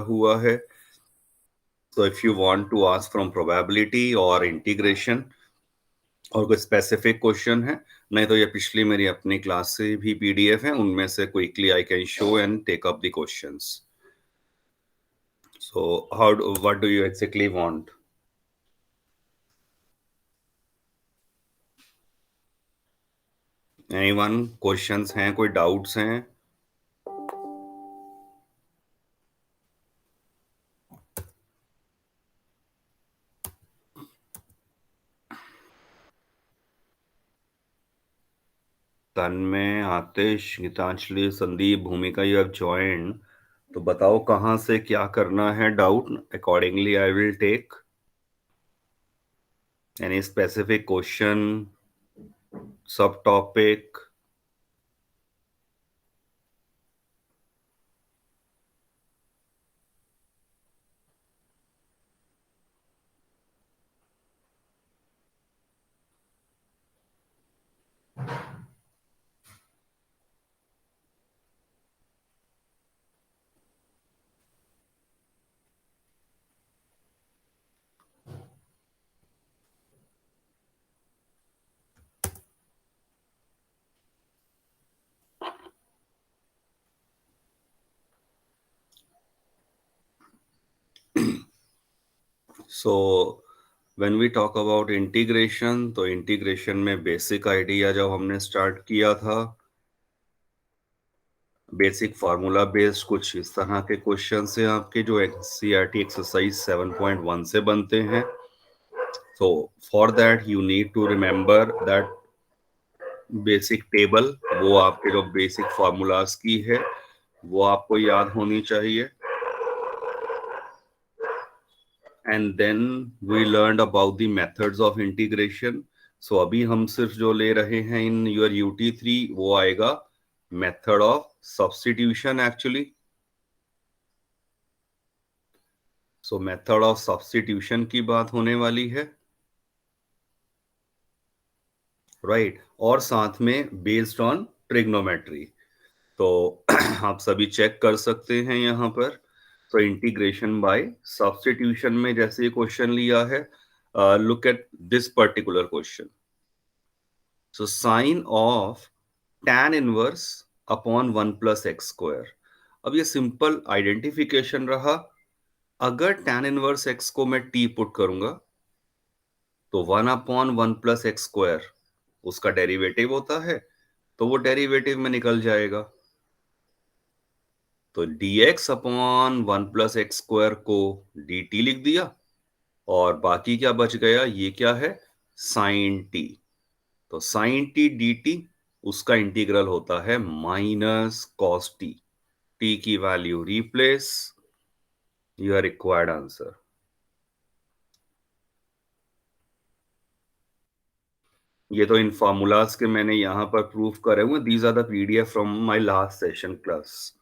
हुआ है। So if you want to ask from probability or integration और कोई स्पेसिफिक क्वेश्चन है, नहीं तो ये पिछली मेरी अपनी क्लास से भी पीडीएफ है, उनमें से quickly I can show and take up the questions. So what do you exactly want? Anyone questions हैं, कोई डाउट्स हैं? तन्मय, आतिश, गीतांजलि, संदीप, भूमिका, यू हैव ज्वाइंड। तो बताओ कहाँ से क्या करना है, doubt accordingly I will take. Any specific question, subtopic? So when we talk about integration, तो इंटीग्रेशन में बेसिक आइडिया जब हमने स्टार्ट किया था, बेसिक फार्मूला बेस्ड कुछ इस तरह के क्वेश्चन से आपके जो एनसीईआरटी एक्सरसाइज 7.1 से बनते हैं। So for that you need to remember that basic table, वो आपके जो बेसिक फार्मूलाज की है वो आपको याद होनी चाहिए। And then we learn about the methods of integration. So अभी हम सिर्फ जो ले रहे हैं इन योर UT3, वो आएगा method of substitution actually. So method of substitution की बात होने वाली है, राइट और साथ में बेस्ड ऑन ट्रिग्नोमेट्री। तो आप सभी चेक कर सकते हैं यहाँ पर। तो इंटीग्रेशन बाय सब्स्टिट्यूशन में जैसे ये क्वेश्चन लिया है, look at this particular question. So sine of tan inverse upon 1 plus x square. अब ये सिंपल आइडेंटिफिकेशन रहा। अगर tan इनवर्स एक्स को मैं t पुट करूंगा तो 1 अपॉन 1 प्लस एक्स स्क्वायर उसका डेरिवेटिव होता है, तो वो डेरिवेटिव में निकल जाएगा। तो dx upon 1 plus x square को dt लिख दिया, और बाकी क्या बच गया, ये क्या है, साइन टी। तो साइन टी dt उसका इंटीग्रल होता है माइनस कॉस टी। टी की value replace, your required answer. ये तो इन फॉर्मूलाज के मैंने यहां पर प्रूफ करे हुए, these are the PDF from my last session class.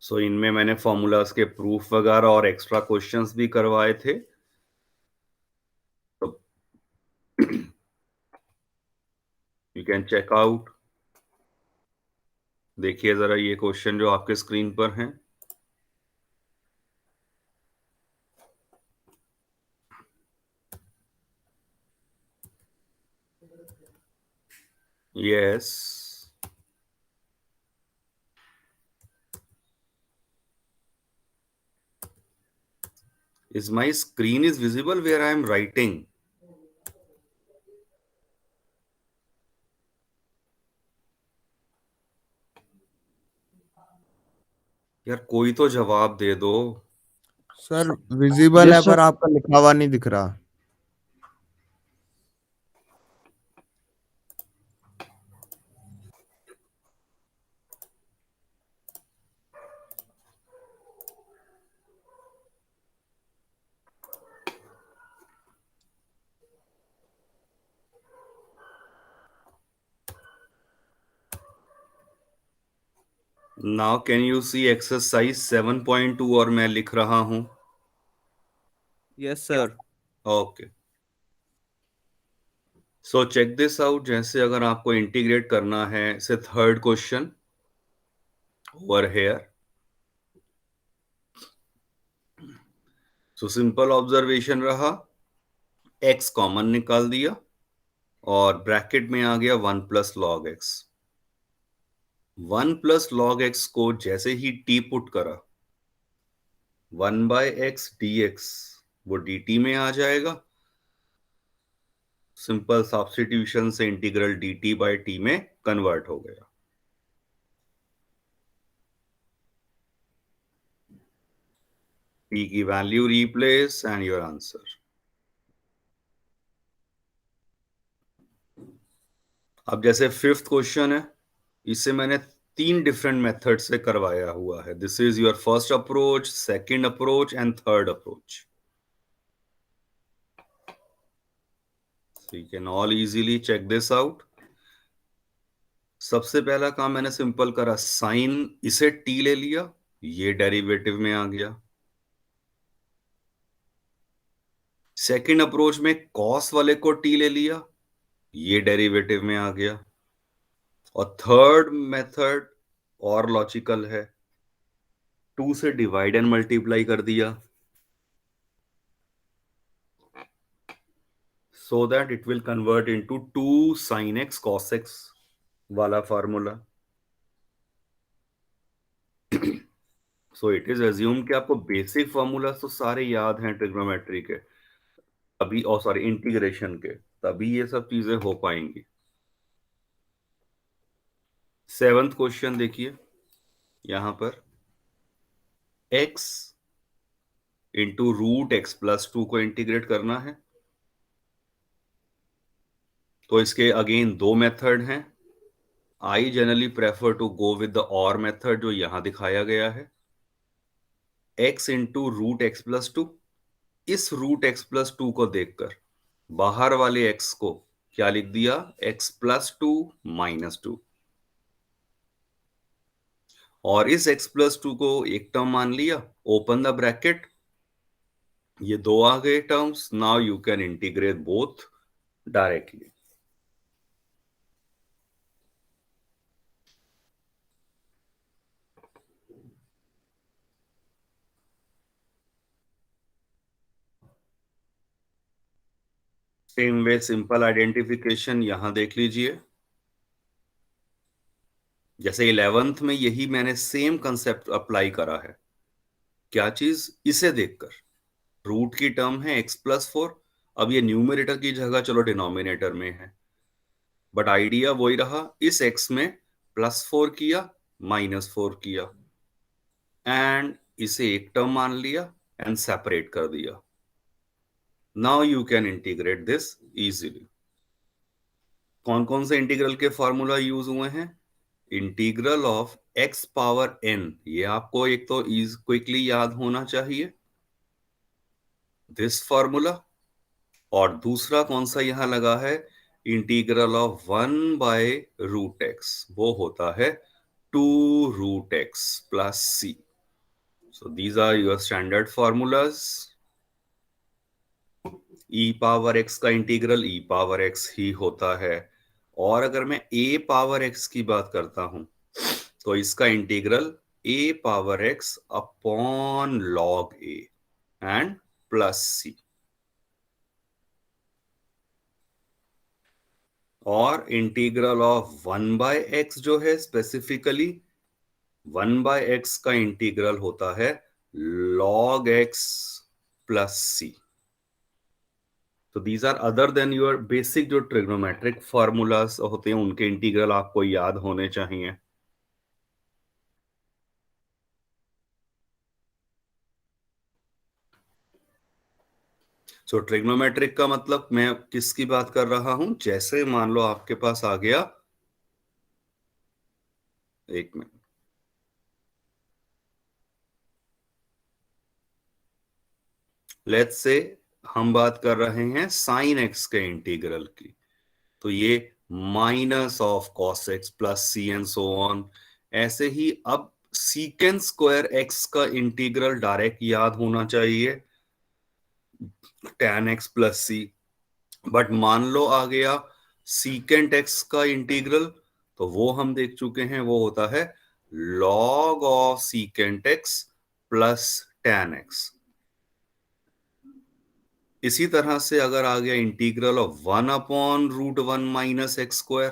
So इनमें मैंने फॉर्मूलाज के प्रूफ वगैरह और एक्स्ट्रा क्वेश्चंस भी करवाए थे। तो यू कैन चेक आउट। देखिए जरा ये क्वेश्चन जो आपके स्क्रीन पर हैं। Yes, is my screen is visible where I am writing? यार कोई तो जवाब दे दो। सर विजिबल है यस सर। पर आपका लिखा हुआ नहीं दिख रहा। Now can you see exercise 7.2 और मैं लिख रहा हूं? Yes sir. Okay, so check this out. जैसे अगर आपको इंटीग्रेट करना है से थर्ड क्वेश्चन ओवर हेयर, तो सिंपल ऑब्जर्वेशन रहा, x कॉमन निकाल दिया और ब्रैकेट में आ गया 1 plus log x. 1 plus log x को जैसे ही t पुट करा, 1/x dx वो dt में आ जाएगा। सिंपल सब्स्टिट्यूशन से इंटीग्रल dt बाय t में कन्वर्ट हो गया। t की value replace and your answer. अब जैसे फिफ्थ क्वेश्चन है, इसे मैंने 3 डिफरेंट मेथड से करवाया हुआ है। This is your first approach, second approach and third approach. So you can all easily check this out. सबसे पहला काम मैंने सिंपल करा, साइन इसे t ले लिया, ये डेरिवेटिव में आ गया। सेकंड अप्रोच में कॉस वाले को t ले लिया, ये डेरिवेटिव में आ गया। और थर्ड मेथड और लॉजिकल है, 2 से डिवाइड एंड मल्टीप्लाई कर दिया, so that it will convert into 2 sin x cos x वाला formula. So it is assume कि आपको बेसिक फार्मूला तो सारे याद हैं ट्रिग्नोमेट्री के, तभी और सॉरी इंटीग्रेशन के, तभी ये सब चीजें हो पाएंगी। सेवंथ क्वेश्चन देखिए, यहां पर x into root x plus 2 को इंटीग्रेट करना है। तो इसके अगेन 2 मेथड हैं। I generally prefer to go with the और मेथड जो यहां दिखाया गया है, x into root x plus 2। इस रूट एक्स प्लस 2 को देखकर बाहर वाले x को क्या लिख दिया, x प्लस 2 माइनस 2। और इस x प्लस 2 को एक टर्म मान लिया, ओपन द ब्रैकेट, ये 2 आ गए terms. Now you can integrate both directly. Same way simple identification यहां देख लीजिए। जैसे 11th में यही मैंने सेम कंसेप्ट अप्लाई करा है। क्या चीज, इसे देखकर रूट की टर्म है x प्लस 4, अब ये न्यूमरेटर की जगह चलो डिनोमिनेटर में है, बट आइडिया वही रहा, इस x में +4 किया, -4 किया, एंड इसे एक टर्म मान लिया एंड सेपरेट कर दिया। Now you can integrate this easily. कौन कौन से इंटीग्रल के फॉर्मूला यूज हुए हैं, integral of x power n, ये आपको एक तो क्विकली याद होना चाहिए, दिस फॉर्मूला। और दूसरा कौन सा यहां लगा है, इंटीग्रल ऑफ 1/√x, वो होता है 2√x plus c। So these are your standard formulas. e power x का इंटीग्रल e पावर x ही होता है। और अगर मैं a पावर x की बात करता हूं, तो इसका integral a power x upon log a and plus c। और इंटीग्रल ऑफ 1/x जो है स्पेसिफिकली 1/x का इंटीग्रल होता है log x प्लस c। तो these are other than your basic जो ट्रिग्नोमेट्रिक फॉर्मूलाज होते हैं, उनके इंटीग्रल आपको याद होने चाहिए। सो ट्रिग्नोमेट्रिक का मतलब मैं किसकी बात कर रहा हूं, जैसे मान लो आपके पास आ गया, एक मिनट, लेट्स से हम बात कर रहे हैं साइन एक्स के इंटीग्रल की, तो ये minus of cos x plus C and so on. ऐसे ही अब सीकेंड स्क्वायर एक्स का इंटीग्रल डायरेक्ट याद होना चाहिए, tan x plus C. But मान लो आ गया सीकेंट एक्स का इंटीग्रल, तो वो हम देख चुके हैं, वो होता है log of secant x plus tan x. इसी तरह से अगर आ गया integral of 1/√1 minus x square,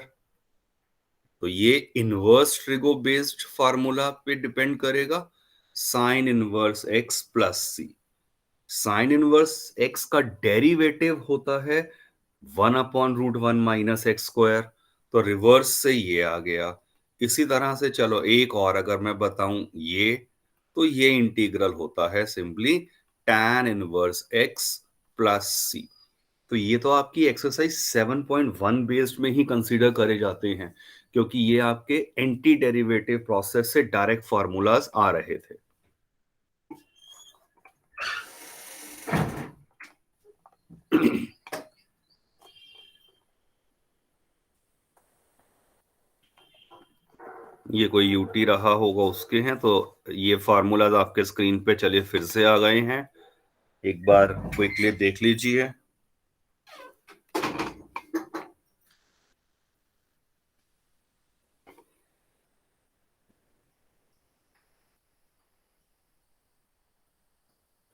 तो ये इनवर्स ट्रिगो बेस्ड फार्मूला पे डिपेंड करेगा, साइन इनवर्स एक्स प्लस सी। साइन इनवर्स एक्स का डेरिवेटिव होता है 1/√1 माइनस एक्स स्क्वायर, तो रिवर्स से ये आ गया। इसी तरह से चलो एक और अगर मैं बताऊं ये, तो ये इंटीग्रल होता है simply tan inverse x plus c. तो ये तो आपकी एक्सरसाइज 7.1 बेस्ड में ही कंसीडर करे जाते हैं, क्योंकि ये आपके एंटी डेरिवेटिव प्रोसेस से डायरेक्ट फार्मूलाज आ रहे थे। ये कोई यूटी रहा होगा उसके हैं, तो ये फार्मूलाज आपके स्क्रीन पे चलिए फिर से आ गए हैं, एक बार क्विकली देख लीजिए।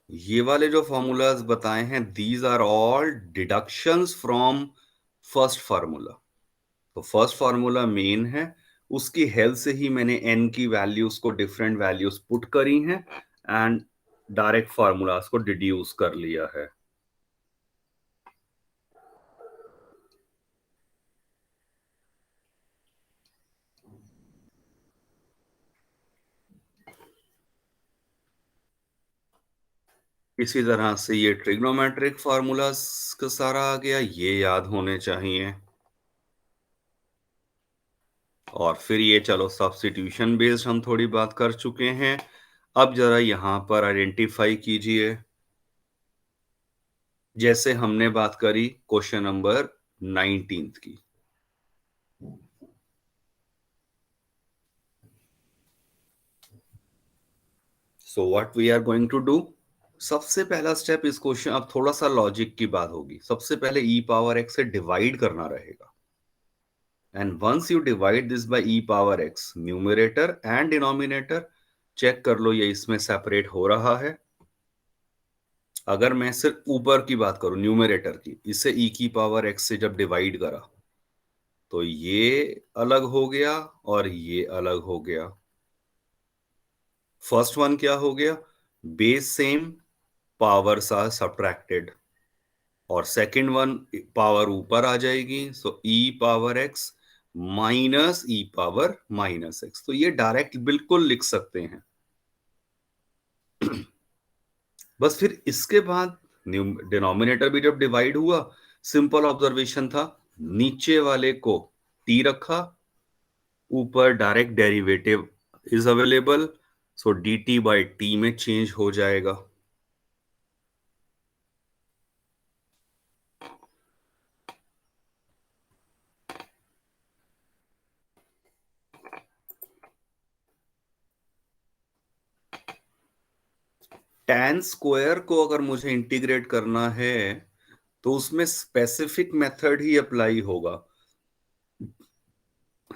ये वाले जो फॉर्मूलाज बताए हैं, these are all deductions from first formula. तो फर्स्ट फार्मूला मेन है, उसकी हेल्प से ही मैंने n की वैल्यूज को डिफरेंट वैल्यूज पुट करी हैं एंड डायरेक्ट फार्मूलाज को डिड्यूस कर लिया है। इसी तरह से ये ट्रिग्नोमेट्रिक फार्मूलाज का सारा आ गया, ये याद होने चाहिए। और फिर ये चलो सब्स्टिट्यूशन बेस्ड हम थोड़ी बात कर चुके हैं। अब जरा यहां पर आइडेंटिफाई कीजिए, जैसे हमने बात करी क्वेश्चन नंबर 19 की। So what we are going to do, सबसे पहला स्टेप इस क्वेश्चन, अब थोड़ा सा लॉजिक की बात होगी। सबसे पहले e पावर x से डिवाइड करना रहेगा, and once you divide this by e power x, numerator and denominator check कर लो ये इसमें सेपरेट हो रहा है। अगर मैं सिर्फ ऊपर की बात करूं न्यूमरेटर की, इसे e की पावर x से जब डिवाइड करा तो ये अलग हो गया और ये अलग हो गया। फर्स्ट वन क्या हो गया, base same, powers are subtracted, और सेकंड वन पावर ऊपर आ जाएगी, so e power x minus e power minus x। तो ये डायरेक्ट बिल्कुल लिख सकते हैं। बस फिर इसके बाद डिनोमिनेटर भी जब डिवाइड हुआ, सिंपल ऑब्जर्वेशन था, नीचे वाले को t रखा, ऊपर direct derivative is available, so dt by T में चेंज हो जाएगा। tan स्क्वायर को अगर मुझे इंटीग्रेट करना है तो उसमें स्पेसिफिक मेथड ही अप्लाई होगा,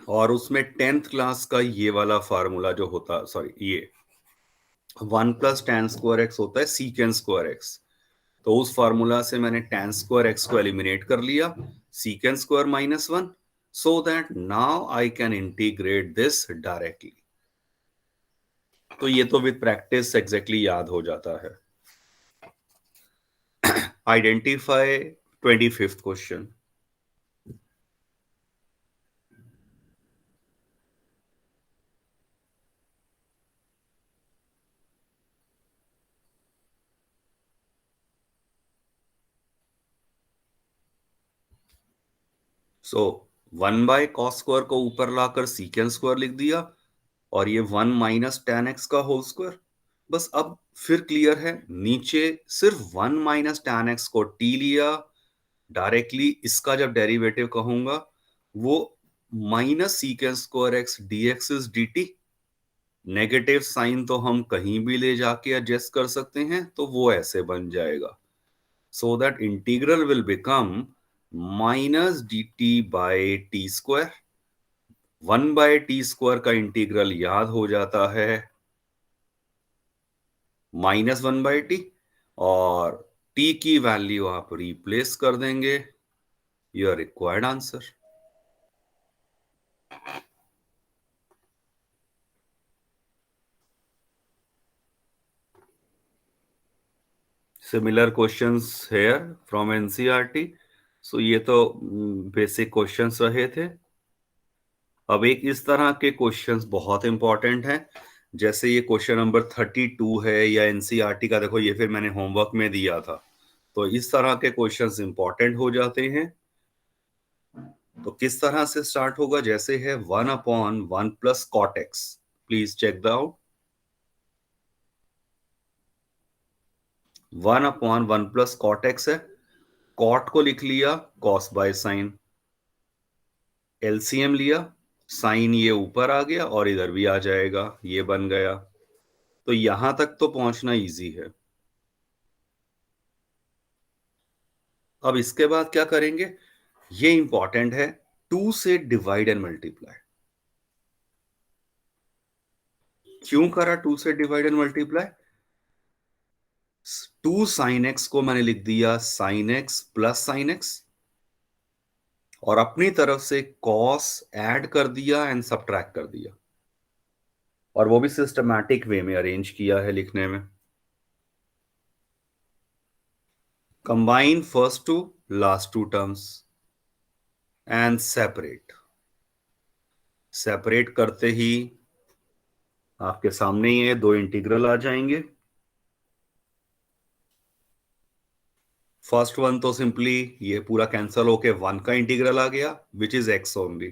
और उसमें 10th क्लास का ये वाला फार्मूला जो होता, सॉरी ये 1 + tan² x होता है सीकेंड स्क्वायर एक्स, तो उस फार्मूला से मैंने tan² x को एलिमिनेट कर लिया, secant square -1, so that now I can integrate this directly. तो ये तो विद प्रैक्टिस एग्जैक्टली याद हो जाता है। Identify 25th question. सो 1/cos² को ऊपर लाकर सीकेंड स्क्वायर लिख दिया, और ये 1 - tan x का होल स्क्वायर। बस अब फिर क्लियर है, नीचे सिर्फ 1 - tan x को t लिया, डायरेक्टली इसका जब डेरिवेटिव कहूंगा वो minus second square x dx is dt। Negative sign तो हम कहीं भी ले जाके एडजस्ट कर सकते हैं, तो वो ऐसे बन जाएगा, so that integral will become -dt/t²। 1/t² का इंटीग्रल याद हो जाता है -1/t, और टी की वैल्यू आप रिप्लेस कर देंगे, your required answer. Similar questions here from NCERT. So ये तो बेसिक क्वेश्चंस रहे थे। अब एक इस तरह के क्वेश्चंस बहुत इंपॉर्टेंट हैं, जैसे ये क्वेश्चन नंबर 32 है या एनसीईआरटी का, देखो ये फिर मैंने होमवर्क में दिया था। तो इस तरह के क्वेश्चंस इंपॉर्टेंट हो जाते हैं। तो किस तरह से स्टार्ट होगा, जैसे है 1/1 plus cot x. Please check the out. 1/1 plus cot x है, कॉट को लिख लिया कॉस बाय साइन, एलसीएम लिया, साइन ये ऊपर आ गया और इधर भी आ जाएगा, ये बन गया। तो यहां तक तो पहुंचना इजी है। अब इसके बाद क्या करेंगे, ये इंपॉर्टेंट है, 2 से डिवाइड एंड मल्टीप्लाई। क्यों करा 2 से divide and multiply? 2 sine x को मैंने लिख दिया sine x plus sine x, और अपनी तरफ से कॉस ऐड कर दिया एंड सब्ट्रैक्ट कर दिया, और वो भी सिस्टमैटिक वे में अरेंज किया है लिखने में। Combine first two last two terms and separate. Separate करते ही आपके सामने ये दो इंटीग्रल आ जाएंगे। फर्स्ट वन तो सिंपली ये पूरा कैंसल होके 1 का इंटीग्रल आ गया, which is x only.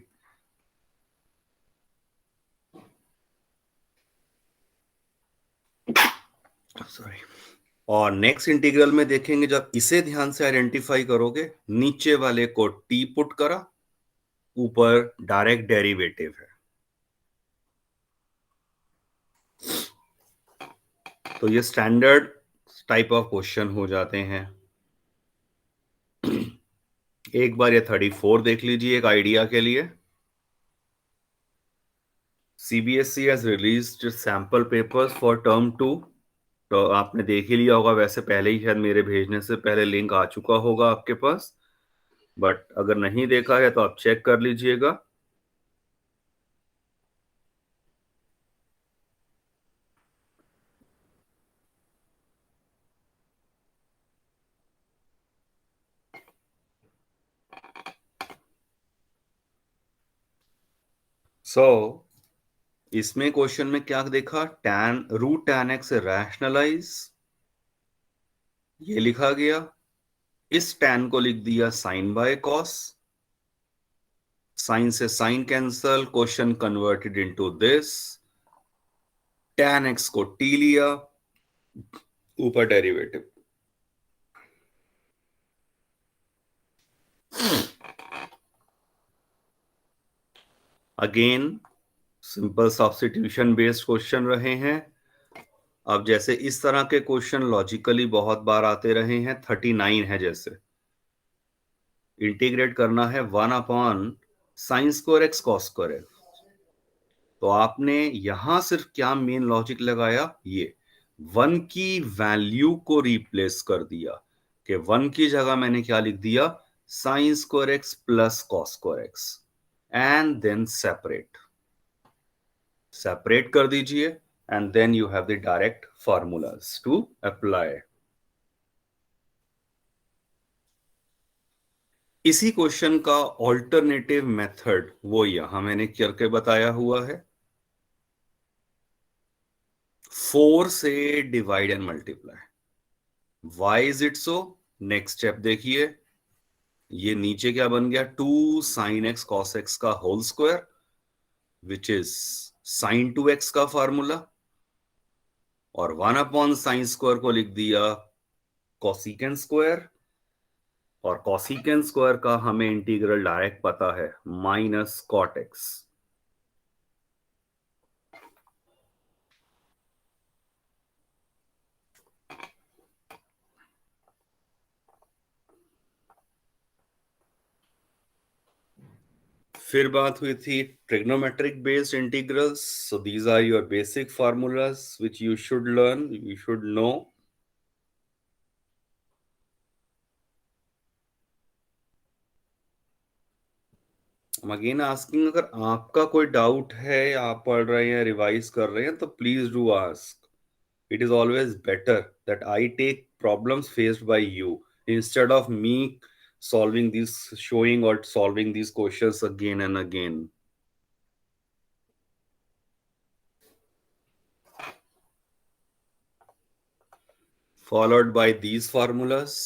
Sorry. और नेक्स्ट इंटीग्रल में देखेंगे, जब इसे ध्यान से आइडेंटिफाई करोगे, नीचे वाले को टी पुट करा, ऊपर डायरेक्ट डेरिवेटिव है। तो ये स्टैंडर्ड टाइप ऑफ क्वेश्चन हो जाते हैं। एक बार ये 34 देख लीजिए एक आइडिया के लिए। CBSE has released sample papers for term 2। तो आपने देख ही लिया होगा, वैसे पहले ही शायद मेरे भेजने से पहले लिंक आ चुका होगा आपके पास, बट अगर नहीं देखा है तो आप चेक कर लीजिएगा। इसमें क्वेश्चन में क्या देखा, tan root tan x rationalise, ये लिखा गया। इस टैन को लिख दिया साइन बाय कॉस, साइन से sine cancel, question converted into this, tan x को टी लिया, ऊपर derivative. Again simple substitution based question रहे हैं। अब जैसे इस तरह के क्वेश्चन लॉजिकली बहुत बार आते रहे हैं। 39 है, जैसे इंटीग्रेट करना है 1/sin² x cos²x। तो आपने यहां सिर्फ क्या मेन लॉजिक लगाया, ये 1 की वैल्यू को रिप्लेस कर दिया, कि 1 की जगह मैंने क्या लिख दिया, sin² x plus cos²x, and then separate. Separate कर दीजिए and then you have the direct formulas to apply. इसी क्वेश्चन का ऑल्टरनेटिव मेथड वो यहां मैंने करके बताया हुआ है। 4 से divide and multiply. Why is it so? Next step देखिए, ये नीचे क्या बन गया, 2 साइन एक्स कॉस एक्स का whole square, which is sin2x का फॉर्मूला, और 1/sin² को लिख दिया cosecant², और cosecant² का हमें इंटीग्रल डायरेक्ट पता है, माइनस कॉट एक्स। फिर बात हुई थी trigonometric based integrals. So these are your basic formulas which you should learn, you should know. Again asking, अगर आपका कोई डाउट है, आप पढ़ रहे हैं, रिवाइज कर रहे हैं, तो please do ask. It is always better that I take problems faced by you instead of me solving these, showing or solving these questions again and again. Followed by these formulas.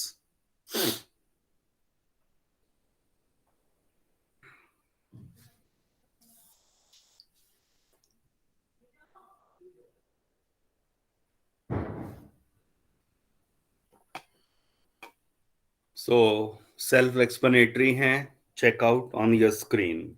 So self-explanatory हैं, check out on your screen.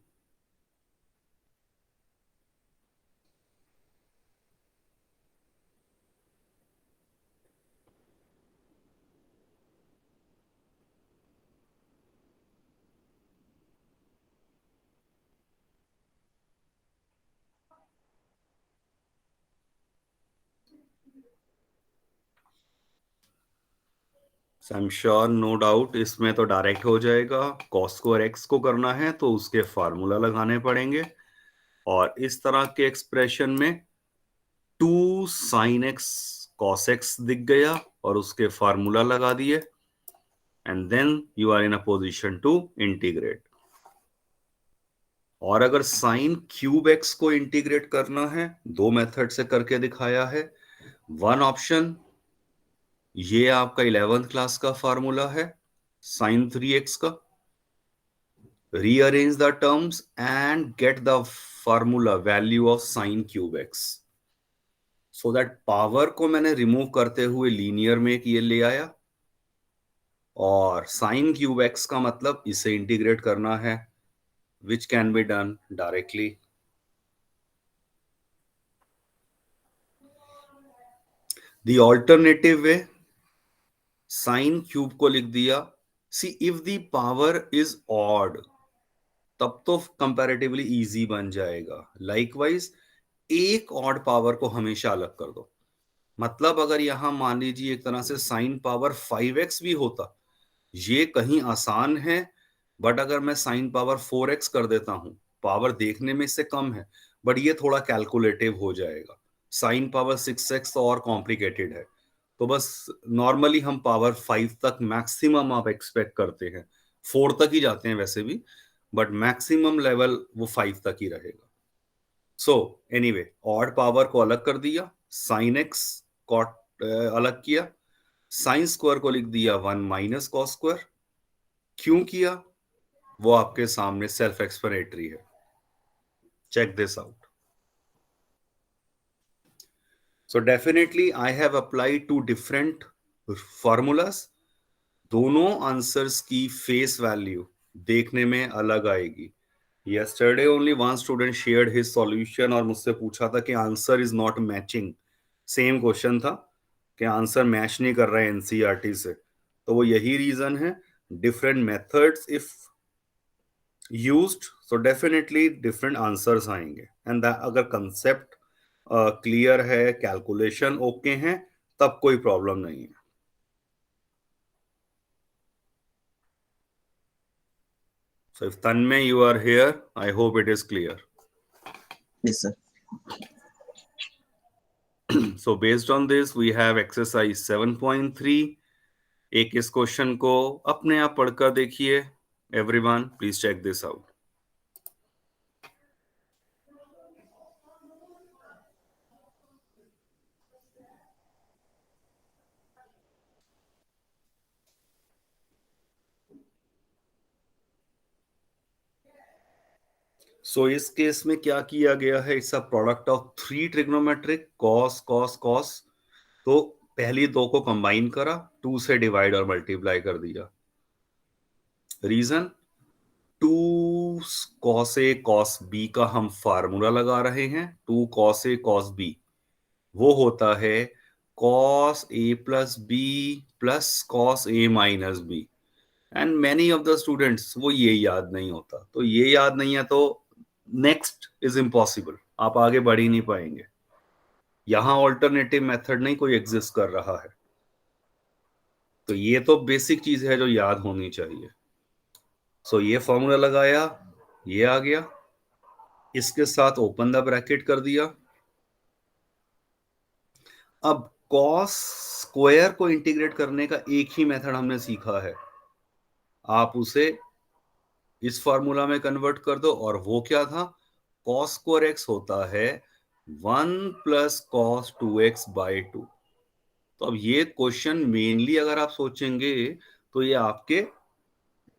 So I'm sure, no doubt, इसमें तो direct हो जाएगा. cos square x को करना है तो उसके फार्मूला लगाने पड़ेंगे, और इस तरह के एक्सप्रेशन में 2 sin x cos x दिख गया और उसके फार्मूला लगा दिए, and then you are in a position to integrate. और अगर साइन क्यूब एक्स को इंटीग्रेट करना है, दो मेथड से करके दिखाया है. वन ऑप्शन, ये आपका 11th क्लास का फार्मूला है साइन 3x का. Rearrange the terms and get the formula value of sine cube x. So that power को मैंने रिमूव करते हुए लीनियर में ये ले आया, और साइन क्यूब एक्स का मतलब इसे इंटीग्रेट करना है, which can be done directly. The alternative way, sine cube को लिख दिया. See if the power is odd, तब तो कंपैरेटिवली इजी बन जाएगा. लाइकवाइज एक ऑड पावर को हमेशा अलग कर दो. मतलब अगर यहां मान लीजिए एक तरह से साइन पावर 5x भी होता, ये कहीं आसान है. बट अगर मैं साइन पावर 4x कर देता हूं, पावर देखने में इससे कम है, बट ये थोड़ा कैलकुलेटिव हो जाएगा. साइन पावर 6x तो और कॉम्प्लिकेटेड है. तो बस नॉर्मली हम पावर 5 तक मैक्सिमम आप एक्सपेक्ट करते हैं. 4 तक ही जाते हैं वैसे भी, बट मैक्सिमम लेवल वो 5 तक ही रहेगा. सो एनीवे, ऑड पावर को अलग कर दिया, साइन एक्स कॉट अलग किया, साइन स्क्वायर को लिख दिया 1 माइनस कॉस स्क्वायर. क्यों किया वो आपके सामने सेल्फ एक्सप्लेनेटरी है. Check this out. So definitely I have applied two different formulas. दोनों आंसर्स की फेस वैल्यू देखने में अलग आएगी. yesterday only one student shared his solution और मुझसे पूछा था कि answer is not matching. Same question था कि आंसर मैच नहीं कर रहा है एनसीईआरटी से. तो वो यही रीजन है. Different methods if used, so definitely different answers आएंगे. एंड अगर कंसेप्ट क्लियर है, कैलकुलेशन ओके हैं, तब कोई प्रॉब्लम नहीं है. So if Tanmay you are here, I hope it is clear. Yes, sir. So based on this we have exercise 7.3. एक इस क्वेश्चन को अपने आप पढ़कर देखिए. Everyone please check this out. सो इस केस में क्या किया गया है, it's a product of 3 trigonometric cos cos cos. तो पहली दो को कंबाइन करा, 2 से डिवाइड और मल्टीप्लाई कर दिया. Reason, 2 cos A cos B का हम फार्मूला लगा रहे हैं. 2 कॉस ए कॉस बी वो होता है cos A plus B plus cos A minus B. And many of the students वो ये याद नहीं होता. तो ये याद नहीं है तो नेक्स्ट इज इम्पॉसिबल, आप आगे बढ़ ही नहीं पाएंगे. यहां ऑल्टरनेटिव मेथड नहीं कोई एग्जिस्ट कर रहा है. तो ये तो बेसिक चीज है जो याद होनी चाहिए. सो ये फॉर्मूला लगाया, ये आ गया, इसके साथ ओपन द ब्रैकेट कर दिया। अब कॉस स्क्वायर को इंटीग्रेट करने का एक ही मेथड हमने सीखा है, आप उसे इस फॉर्मूला में कन्वर्ट कर दो, और वो क्या था, कॉस स्क्वायर एक्स होता है 1 प्लस कॉस 2x बाय 2। तो अब ये क्वेश्चन मेनली अगर आप सोचेंगे तो ये आपके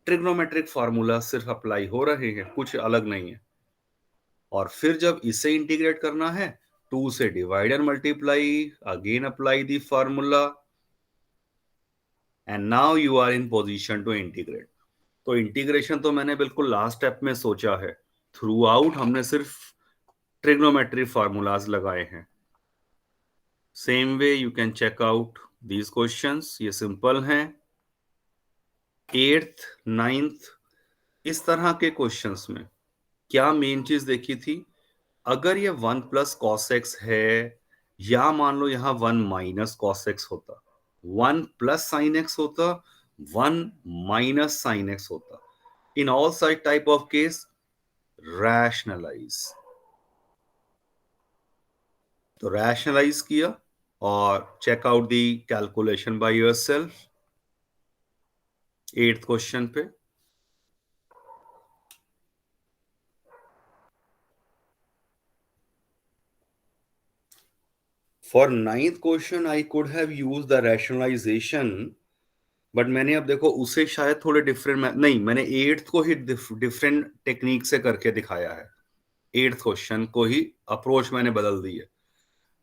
ट्रिग्नोमेट्रिक फार्मूला सिर्फ अप्लाई हो रहे हैं, कुछ अलग नहीं है। और फिर जब इसे इंटीग्रेट करना है, 2 से divide and multiply, again apply the formula, and now you are in position to integrate. तो इंटीग्रेशन तो मैंने बिल्कुल लास्ट स्टेप में सोचा है, थ्रू आउट हमने सिर्फ ट्रिग्नोमेट्री फार्मूलाज लगाए हैं। Same way you can check out these questions, ये सिंपल हैं। 8th 9th इस तरह के क्वेश्चंस में क्या मेन चीज देखी थी, अगर ये 1 प्लस कॉस एक्स है, या मान लो यहां 1 माइनस कॉस एक्स होता, 1 प्लस साइन एक्स होता, 1 माइनस साइन एक्स होता, in all side type of case rationalize. तो रैशनलाइज किया और check out the calculation by yourself. 8th question पे for 9th question I could have used the rationalization, but मैंने अब देखो उसे शायद थोड़े डिफरेंट नहीं, मैंने 8th को ही डिफरेंट टेक्निक से करके दिखाया है। 8th क्वेश्चन को ही अप्रोच मैंने बदल दी है।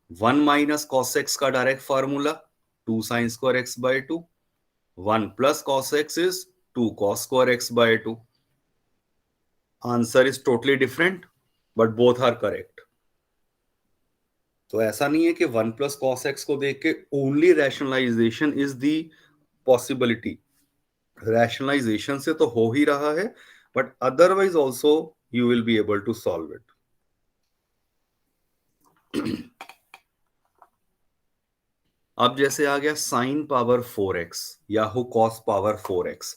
1 माइनस कॉस एक्स का direct formula 2 sine square x by 2, 1 plus cos x is 2 cos square x by 2। Answer is totally different but both are correct. तो ऐसा नहीं है कि 1 प्लस कॉस एक्स को देख के only rationalisation is the possibility, rationalisation से तो हो ही रहा है, but otherwise also you will be able to solve it. अब जैसे आ गया साइन पावर 4x या हो कॉस पावर 4x,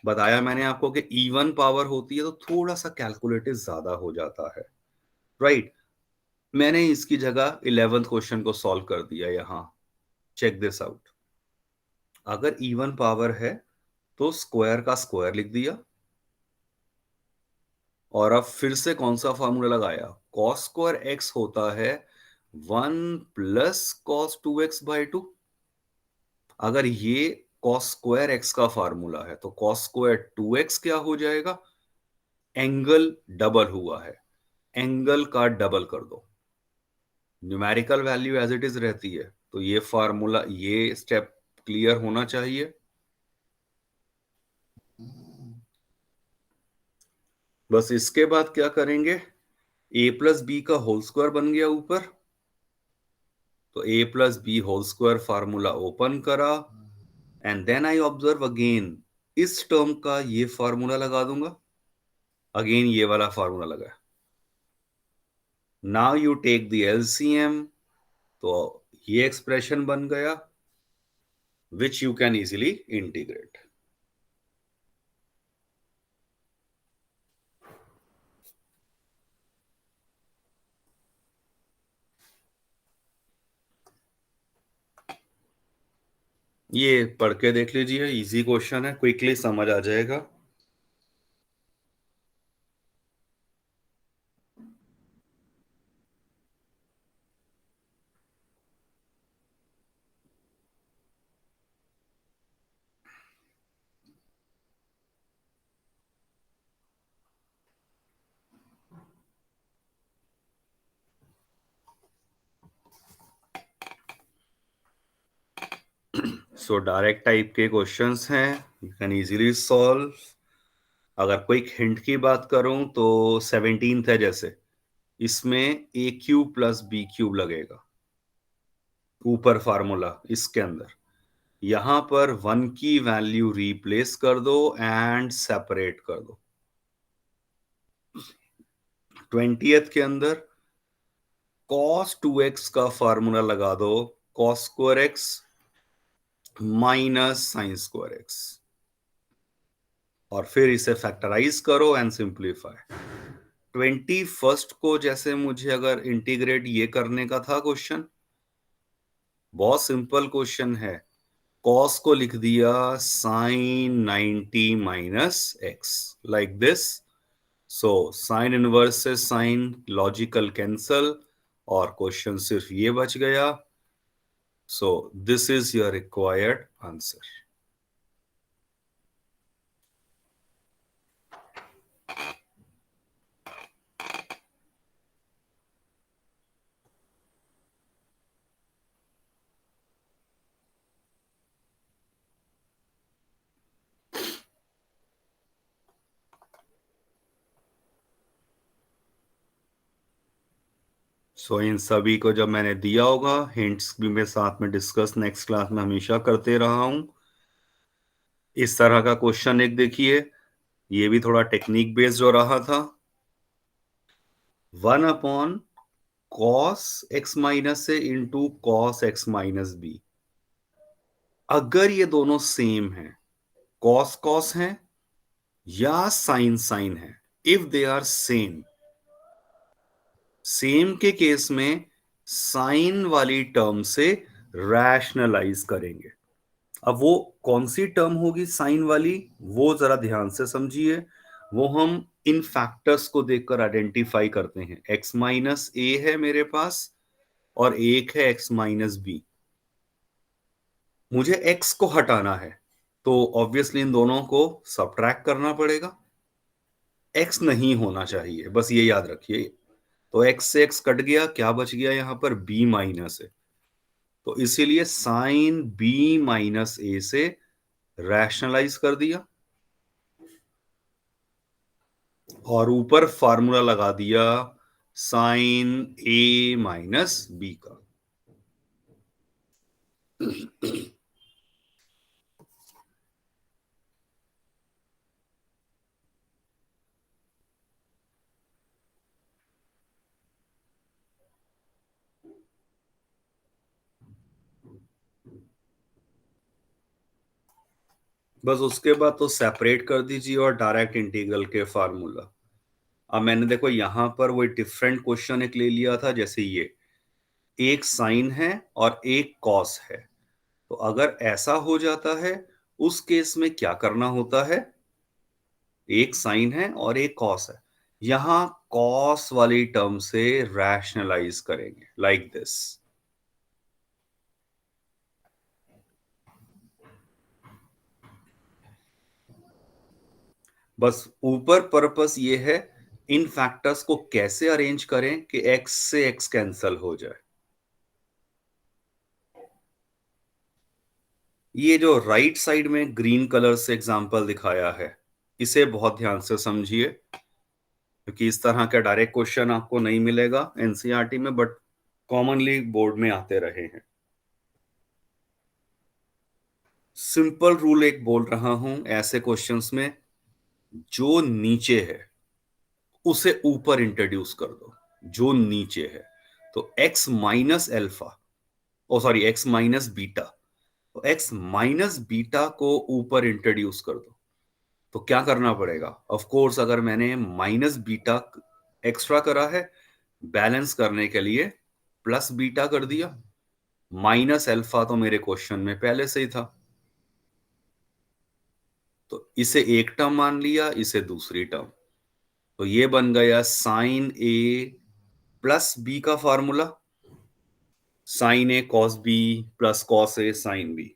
बताया मैंने आपको कि इवन पावर होती है तो थोड़ा सा कैलकुलेटिव ज्यादा हो जाता है, राइट। मैंने इसकी जगह 11th क्वेश्चन को सॉल्व कर दिया यहां। चेक दिस आउट, अगर इवन पावर है तो स्क्वायर का स्क्वायर लिख दिया, और अब फिर से कौन सा फॉर्मूला लगाया, कॉस स्क्वायर एक्स होता है 1 प्लस कॉस 2x बाय 2। अगर ये कॉस स्क्वायर एक्स का फार्मूला है तो कॉस स्क्वायर 2x क्या हो जाएगा, एंगल डबल हुआ है, एंगल का डबल कर दो, numerical value as it is रहती है। तो ये फार्मूला, ये स्टेप क्लियर होना चाहिए। बस इसके बाद क्या करेंगे, a प्लस बी का होल स्क्वायर बन गया ऊपर, तो a plus B whole square formula open करा, and then I observe again इस टर्म का ये फार्मूला लगा दूंगा, अगेन ये वाला फार्मूला लगा। Now you take the LCM, तो ये एक्सप्रेशन बन गया which you can easily integrate. ये पढ़ के देख लीजिए, इजी क्वेश्चन है, क्विकली समझ आ जाएगा। सो डायरेक्ट टाइप के क्वेश्चंस हैं, यू कैन इजीली सॉल्व। अगर क्विक हिंट की बात करूं तो 17th है, जैसे इसमें ए क्यूब प्लस बी क्यूब लगेगा, ऊपर फार्मूला इसके अंदर, यहां पर 1 की वैल्यू रिप्लेस कर दो एंड सेपरेट कर दो। 20th के अंदर cos 2x का फार्मूला लगा दो, cos square x minus sign square x, और फिर इसे फैक्टराइज करो एंड सिंप्लीफाई। 21 को जैसे मुझे अगर इंटीग्रेट ये करने का था क्वेश्चन, बहुत सिंपल क्वेश्चन है। कॉस को लिख दिया sine 90 minus x, like this. So sine inverse से साइन लॉजिकल कैंसल और क्वेश्चन सिर्फ ये बच गया। So this is your required answer. So इन सभी को जब मैंने दिया होगा, हिंट्स भी मैं साथ में डिस्कस नेक्स्ट क्लास में हमेशा करते रहा हूं। इस तरह का क्वेश्चन एक देखिए, ये भी थोड़ा टेक्निक बेस्ड हो रहा था। 1 कॉस एक्स माइनस से into cos x minus B. अगर ये दोनों सेम हैं, कॉस कॉस हैं या साइन साइन है, if they are same, same के केस में साइन वाली टर्म से रैशनलाइज करेंगे। अब वो कौन सी टर्म होगी साइन वाली, वो जरा ध्यान से समझिए। वो हम इन फैक्टर्स को देखकर आइडेंटिफाई करते हैं। x माइनस ए है मेरे पास और एक है x माइनस बी। मुझे x को हटाना है तो ऑब्वियसली इन दोनों को सबट्रैक्ट करना पड़ेगा। x नहीं होना चाहिए, बस ये याद रखिए। तो x से x कट गया, क्या बच गया यहां पर, b माइनस है। तो इसीलिए साइन b माइनस ए से रैशनलाइज कर दिया और ऊपर फार्मूला लगा दिया साइन ए माइनस बी का। बस उसके बाद तो सेपरेट कर दीजिए और डायरेक्ट इंटीग्रल के फार्मूला। अब मैंने देखो यहां पर वो डिफरेंट क्वेश्चन एक ले लिया था, जैसे ये एक साइन है और एक कॉस है। तो अगर ऐसा हो जाता है, उस केस में क्या करना होता है, एक साइन है और एक कॉस है, यहां कॉस वाली टर्म से रैशनलाइज करेंगे, लाइक दिस। बस ऊपर पर्पस ये है इन फैक्टर्स को कैसे अरेंज करें कि x से x कैंसल हो जाए। ये जो राइट साइड में ग्रीन कलर से एग्जांपल दिखाया है, इसे बहुत ध्यान से समझिए, क्योंकि इस तरह का डायरेक्ट क्वेश्चन आपको नहीं मिलेगा एनसीईआरटी में, बट कॉमनली बोर्ड में आते रहे हैं। सिंपल रूल एक बोल रहा हूं, ऐसे क्वेश्चंस में जो नीचे है उसे ऊपर इंट्रोड्यूस कर दो, जो नीचे है। तो x माइनस एल्फा, ओ सॉरी x माइनस बीटा, तो x माइनस बीटा को ऊपर इंट्रोड्यूस कर दो। तो क्या करना पड़ेगा, ऑफ कोर्स अगर मैंने माइनस बीटा एक्स्ट्रा करा है, बैलेंस करने के लिए प्लस बीटा कर दिया। माइनस अल्फा तो मेरे क्वेश्चन में पहले से ही था, तो इसे एक टर्म मान लिया, इसे दूसरी टर्म। तो ये बन गया साइन ए प्लस बी का formula, sine A cos B plus cos A sine B.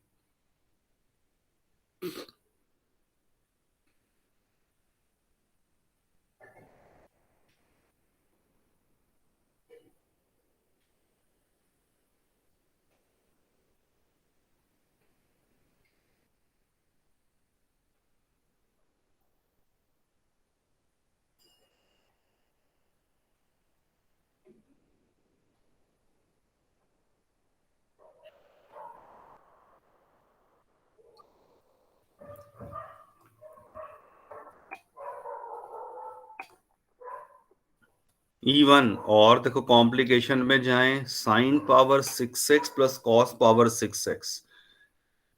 Even और देखो कॉम्प्लिकेशन में जाएं, साइन पावर 6x प्लस कॉस पावर 6x।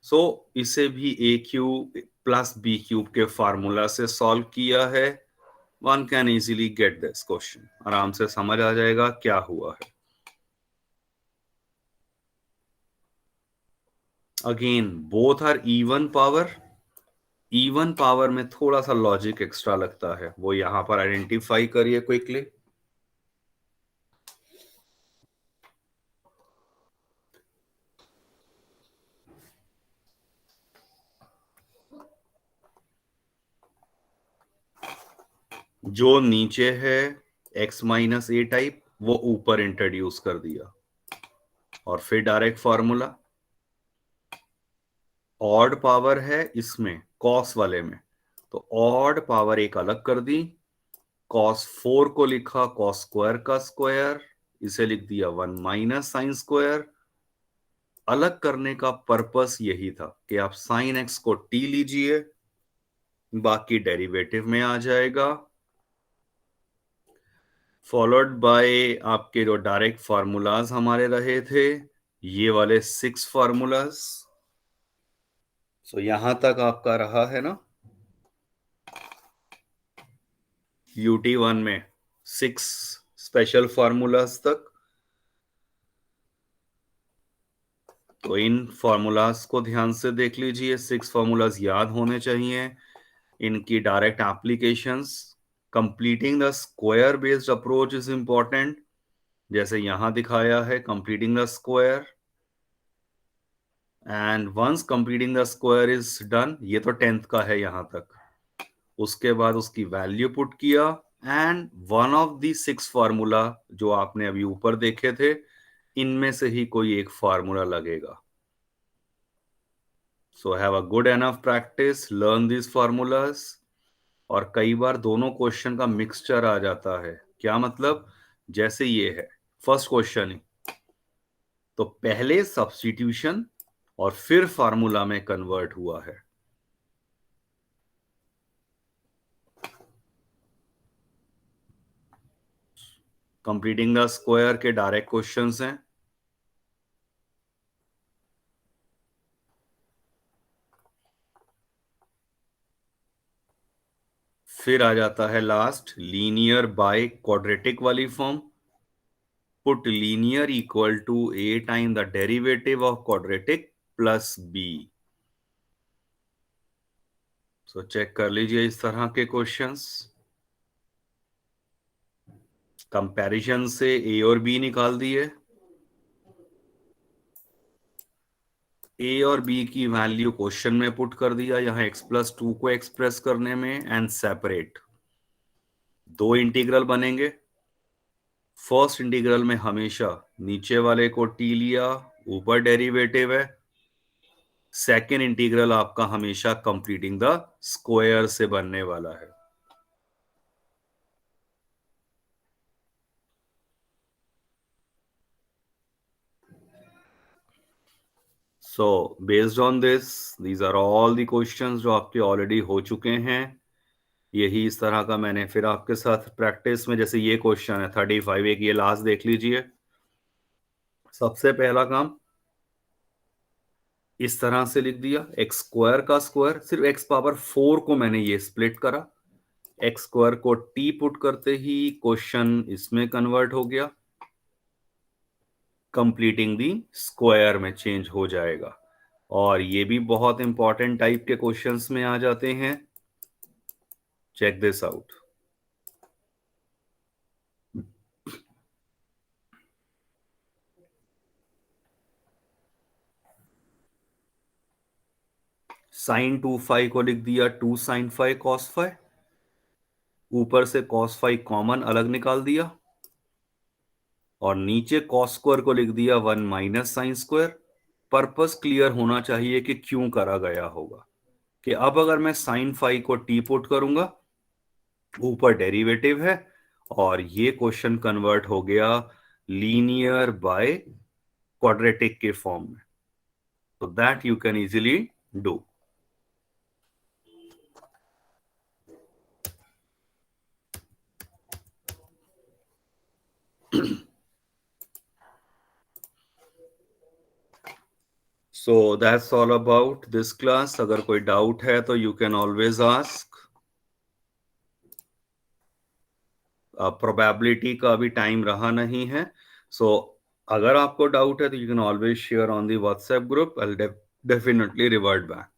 सो इसे भी A cube plus B cube के फार्मूला से सॉल्व किया है, one can easily get this question, आराम से समझ आ जाएगा क्या हुआ है। Again both are even power, even power में थोड़ा सा लॉजिक एक्स्ट्रा लगता है, वो यहां पर आइडेंटिफाई करिए क्विकली। जो नीचे है x माइनस ए टाइप, वो ऊपर इंट्रोड्यूस कर दिया, और फिर डायरेक्ट फॉर्मूला। ऑड पावर है इसमें कॉस वाले में, तो ऑड पावर एक अलग कर दी, कॉस 4 को लिखा कॉस स्क्वायर का स्क्वायर, इसे लिख दिया 1 माइनस साइन स्क्वायर। अलग करने का पर्पस यही था कि आप साइन एक्स को टी लीजिए, बाकी डेरिवेटिव में आ जाएगा, फॉलोड बाय आपके जो डायरेक्ट फार्मूलाज हमारे रहे थे, ये वाले 6 फार्मूलाज। सो यहां तक आपका रहा है ना, UT1 में 6 स्पेशल फार्मूलाज तक। तो इन फार्मूलाज को ध्यान से देख लीजिए, 6 फार्मूलाज याद होने चाहिए, इनकी direct applications. Completing the square based approach is important, जैसे यहां दिखाया है completing the square, and once completing the square is done, ये तो 10th का है यहां तक, उसके बाद उसकी वैल्यू पुट किया, and one of the 6 formula जो आपने अभी ऊपर देखे थे, इनमें से ही कोई एक फार्मूला लगेगा। So have a good enough practice, learn this formulas. और कई बार दोनों क्वेश्चन का मिक्सचर आ जाता है, क्या मतलब, जैसे ये है फर्स्ट क्वेश्चन ही, तो पहले सब्स्टिट्यूशन और फिर फार्मूला में कन्वर्ट हुआ है। कंप्लीटिंग द स्क्वायर के डायरेक्ट क्वेश्चंस हैं। फिर आ जाता है लास्ट लीनियर बाय क्वाड्रेटिक वाली form, put linear equal to a time the derivative of quadratic plus b। So check कर लीजिए इस तरह के क्वेश्चंस, कंपैरिजन से a और b निकाल दिए, a और b की वैल्यू क्वेश्चन में पुट कर दिया, यहां x+2 को एक्सप्रेस करने में, एंड सेपरेट। दो इंटीग्रल बनेंगे, फर्स्ट इंटीग्रल में हमेशा नीचे वाले को t लिया, ऊपर डेरिवेटिव है, सेकेंड इंटीग्रल आपका हमेशा कंप्लीटिंग द स्क्वायर से बनने वाला है। So based on this, these are all the questions जो आपके ऑलरेडी हो चुके हैं। यही इस तरह का मैंने फिर आपके साथ प्रैक्टिस में, जैसे ये क्वेश्चन है 35, एक ये लास्ट देख लीजिए। सबसे पहला काम इस तरह से लिख दिया, एक्स स्क्वायर का स्क्वायर, सिर्फ एक्स पावर 4 को मैंने ये स्प्लिट करा, एक्स स्क्वायर को टी पुट करते ही क्वेश्चन इसमें कन्वर्ट हो गया, कंप्लीटिंग दी स्क्वायर में चेंज हो जाएगा। और ये भी बहुत इंपॉर्टेंट टाइप के क्वेश्चंस में आ जाते हैं, check this out. Sine 2 five को लिख दिया 2 साइन 5 कॉस 5, ऊपर से कॉस 5 कॉमन अलग निकाल दिया, और नीचे कॉस स्क्वायर को लिख दिया 1 minus sine square. Purpose clear होना चाहिए कि क्यों करा गया होगा, कि अब अगर मैं साइन 5 को टी पुट करूंगा, ऊपर डेरिवेटिव है, और ये क्वेश्चन कन्वर्ट हो गया लीनियर बाय क्वाड्रेटिक के फॉर्म में, तो that you can easily do. So that's all about this class. अगर कोई डाउट है तो you can always ask. Probability का अभी टाइम रहा नहीं है, सो अगर आपको डाउट है तो you can always share on the WhatsApp group. I will definitely revert back.